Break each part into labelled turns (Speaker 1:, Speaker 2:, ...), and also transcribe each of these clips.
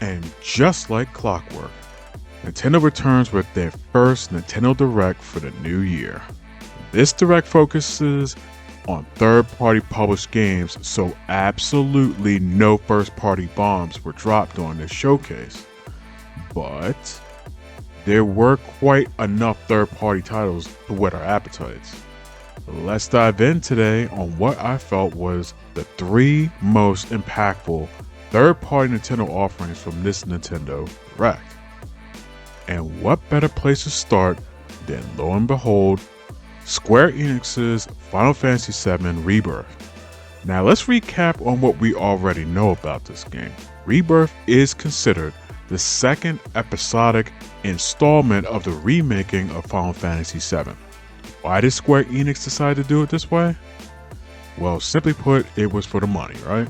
Speaker 1: And just like clockwork, Nintendo returns with their first Nintendo Direct for the new year. This Direct focuses on third-party published games, so absolutely no first-party bombs were dropped during this showcase. But there were quite enough third-party titles to whet our appetites. Let's dive in today on what I felt was the 3 most impactful third-party Nintendo offerings from this Nintendo Direct. And what better place to start than, lo and behold, Square Enix's Final Fantasy VII Rebirth. Now let's recap on what we already know about this game. Rebirth is considered the second episodic installment of the remaking of Final Fantasy VII. Why did Square Enix decide to do it this way? Well, simply put, it was for the money, right?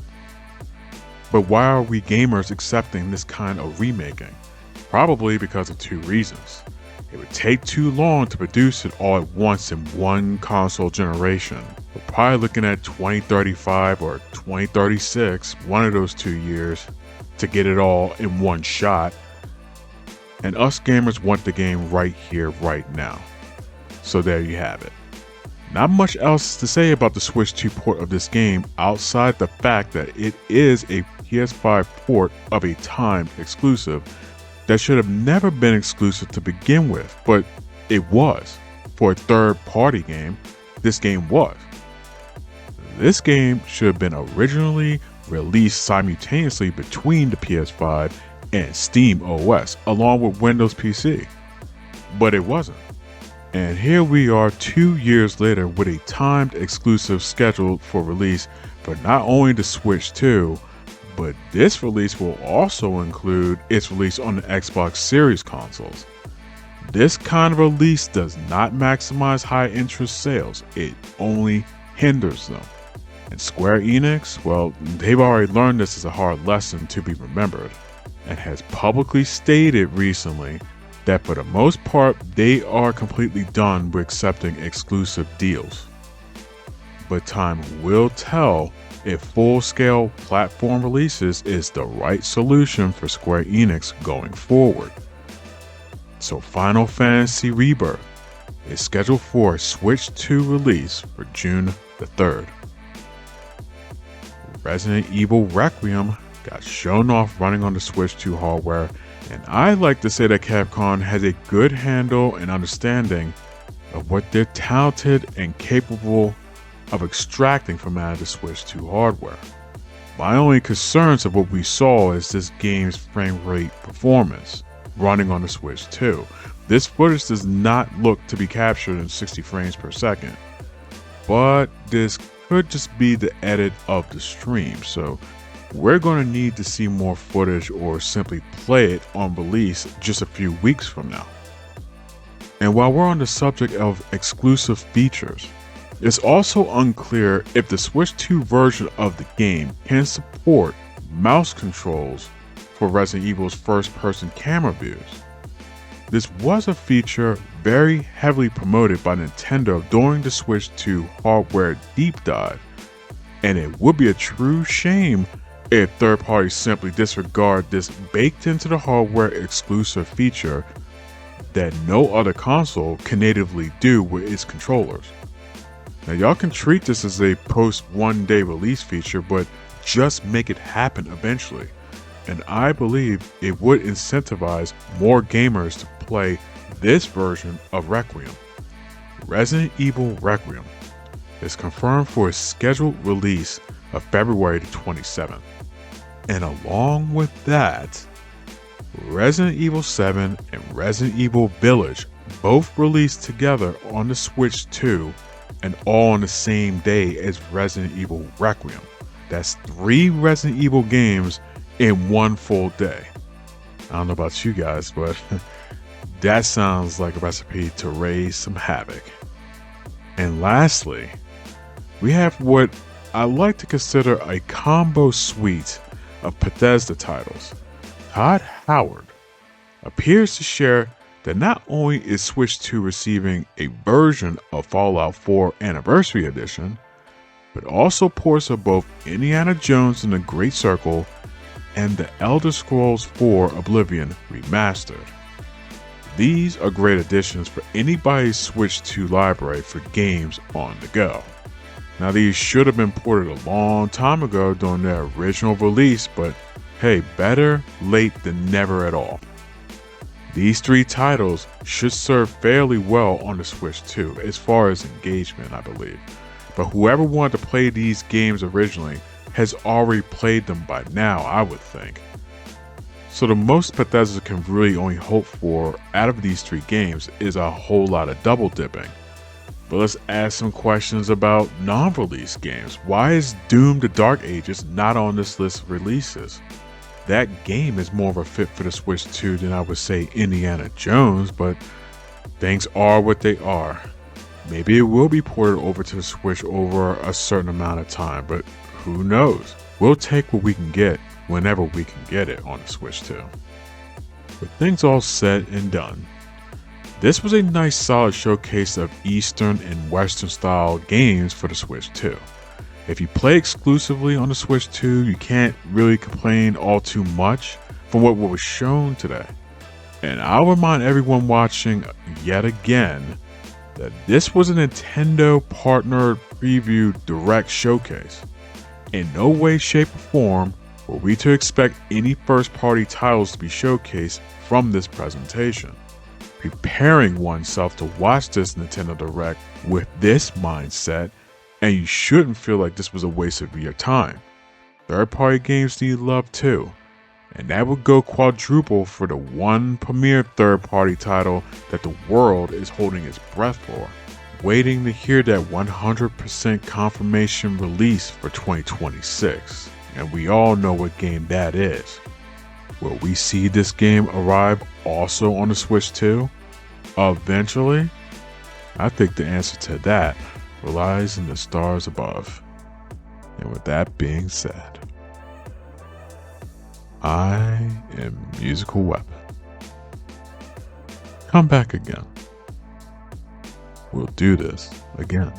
Speaker 1: But why are we gamers accepting this kind of remaking? Probably because of 2 reasons. It would take too long to produce it all at once in one console generation. We're probably looking at 2035 or 2036, one of those 2 years, to get it all in one shot. And us gamers want the game right here, right now. So there you have it. Not much else to say about the Switch 2 port of this game outside the fact that it is a PS5 port of a timed exclusive that should have never been exclusive to begin with, but it was. For a third-party game, this game was. This game should have been originally released simultaneously between the PS5 and Steam OS, along with Windows PC. But it wasn't. And here we are 2 years later with a timed exclusive scheduled for release for not only the Switch 2, but this release will also include its release on the Xbox Series consoles. This kind of release does not maximize high interest sales, it only hinders them. And Square Enix, well, they've already learned this as a hard lesson to be remembered, and has publicly stated recently that for the most part, they are completely done with accepting exclusive deals. But time will tell if full-scale platform releases is the right solution for Square Enix going forward. So Final Fantasy Rebirth is scheduled for a Switch 2 release for June the 3rd. Resident Evil Requiem got shown off running on the Switch 2 hardware, and I like to say that Capcom has a good handle and understanding of what they're talented and capable of extracting from out of the Switch 2 hardware. My only concerns of what we saw is this game's frame rate performance running on the Switch 2. This footage does not look to be captured in 60 frames per second, but this could just be the edit of the stream, so we're going to need to see more footage or simply play it on release just a few weeks from now. And while we're on the subject of exclusive features, it's also unclear if the Switch 2 version of the game can support mouse controls for Resident Evil's first-person camera views. This was a feature very heavily promoted by Nintendo during the Switch 2 hardware deep dive, and it would be a true shame if third parties simply disregard this baked into the hardware exclusive feature that no other console can natively do with its controllers. Now y'all can treat this as a post one-day release feature, but just make it happen eventually. And I believe it would incentivize more gamers to play this version of Requiem. Resident Evil Requiem is confirmed for a scheduled release of February the 27th. And along with that, Resident Evil 7 and Resident Evil Village both released together on the Switch 2 and all on the same day as Resident Evil Requiem. That's 3 Resident Evil games in one full day. I don't know about you guys, but that sounds like a recipe to raise some havoc. And lastly, we have what I like to consider a combo suite of Bethesda titles. Todd Howard appears to share that not only is Switch 2 receiving a version of Fallout 4 Anniversary Edition, but also ports of both Indiana Jones and the Great Circle and The Elder Scrolls 4 Oblivion Remastered. These are great additions for anybody's Switch 2 library for games on the go. Now, these should have been ported a long time ago during their original release, but hey, better late than never at all. These 3 titles should serve fairly well on the Switch 2 as far as engagement, I believe. But whoever wanted to play these games originally has already played them by now, I would think. So the most Bethesda can really only hope for out of these 3 games is a whole lot of double dipping. But let's ask some questions about non-release games. Why is Doom: The Dark Ages not on this list of releases? That game is more of a fit for the Switch 2 than I would say Indiana Jones, but things are what they are. Maybe it will be ported over to the Switch over a certain amount of time, but who knows? We'll take what we can get whenever we can get it on the Switch 2. With things all said and done, this was a nice solid showcase of Eastern and Western style games for the Switch 2. If you play exclusively on the Switch 2, you can't really complain all too much from what was shown today. And I'll remind everyone watching yet again that this was a Nintendo partnered preview direct showcase. In no way, shape, or form were we to expect any first-party titles to be showcased from this presentation. Preparing oneself to watch this Nintendo Direct with this mindset, and you shouldn't feel like this was a waste of your time. Third-party games need love too, and that would go quadruple for the one premier third-party title that the world is holding its breath for, waiting to hear that 100% confirmation release for 2026. And we all know what game that is. Will we see this game arrive also on the Switch 2? Eventually? I think the answer to that lies in the stars above. And with that being said, I am Musical Weapon. Come back again. We'll do this again.